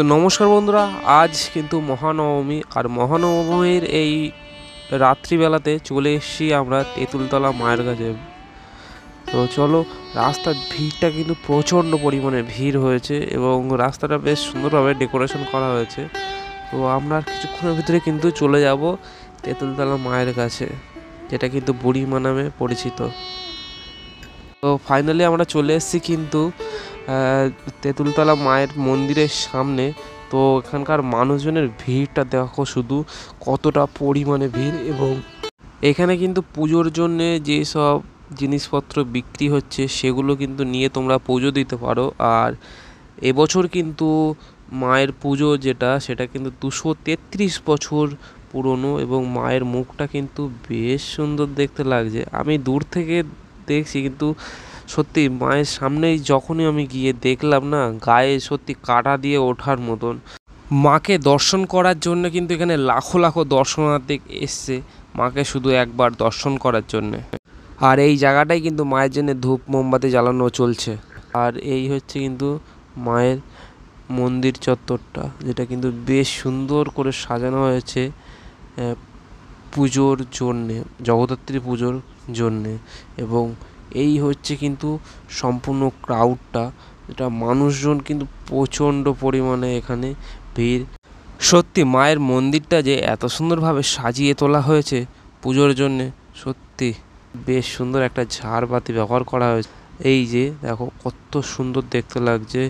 তো নমস্কার বন্ধুরা, আজ কিন্তু মহানবমী। আর মহানবমীর এই রাত্রিবেলাতে চলে এসেছি আমরা তেঁতুলতলা মায়ের কাছে। তো চলো, রাস্তার ভিড়টা কিন্তু প্রচণ্ড পরিমাণে ভিড় হয়েছে এবং রাস্তাটা বেশ সুন্দরভাবে ডেকোরেশন করা হয়েছে। তো আমরা কিছুক্ষণের ভিতরে কিন্তু চলে যাব তেঁতুলতলা মায়ের কাছে, যেটা কিন্তু বুড়িমা নামে পরিচিত। তো ফাইনালি আমরা চলে এসেছি কিন্তু তেঁতুলতলা মায়ের মন্দিরের সামনে। তো এখানকার মানুষজনের ভিড়টা দেখো শুধু কতটা পরিমাণে ভিড়। এবং এখানে কিন্তু পুজোর জন্যে যেসব জিনিসপত্র বিক্রি হচ্ছে সেগুলো কিন্তু নিয়ে তোমরা পুজো দিতে পারো। আর এবছর কিন্তু মায়ের পুজো সেটা কিন্তু 233 বছর পুরনো এবং মায়ের মুখটা কিন্তু বেশ সুন্দর দেখতে লাগছে। আমি দূর থেকে দেখছি, কিন্তু সত্যি মায়ের সামনেই যখনই আমি গিয়ে দেখলাম না, গায়ে সত্যি কাঁটা দিয়ে ওঠার মতন। মাকে দর্শন করার জন্য কিন্তু এখানে লাখো লাখো দর্শনার্থী এসছে মাকে শুধু একবার দর্শন করার জন্যে। আর এই জায়গাটাই কিন্তু মায়ের জন্য ধূপ মোমবাতি জ্বালানো চলছে। আর এই হচ্ছে কিন্তু মায়ের মন্দির চত্বরটা, যেটা কিন্তু বেশ সুন্দর করে সাজানো হয়েছে পুজোর জন্যে, জগদ্ধাত্রী পুজোর জন্যে। এবং এই হচ্ছে কিন্তু সম্পূর্ণ ক্রাউডটা, যেটা মানুষজন কিন্তু প্রচণ্ড পরিমাণে এখানে ভিড়। সত্যি মায়ের মন্দিরটা যে এত সুন্দরভাবে সাজিয়ে তোলা হয়েছে পুজোর জন্যে, সত্যি বেশ সুন্দর একটা ঝাড়বাতি ব্যবহার করা হয়েছে। এই যে দেখো কত সুন্দর দেখতে লাগছে।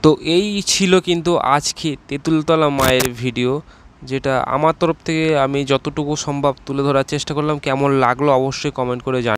তো এই ছিল কিন্তু আজকে তেঁতুলতলা মায়ের ভিডিও, যেটা আমার তরফ থেকে আমি যতটুকু সম্ভব তুলে ধরার চেষ্টা করলাম। কেমন লাগলো অবশ্যই কমেন্ট করে জানান।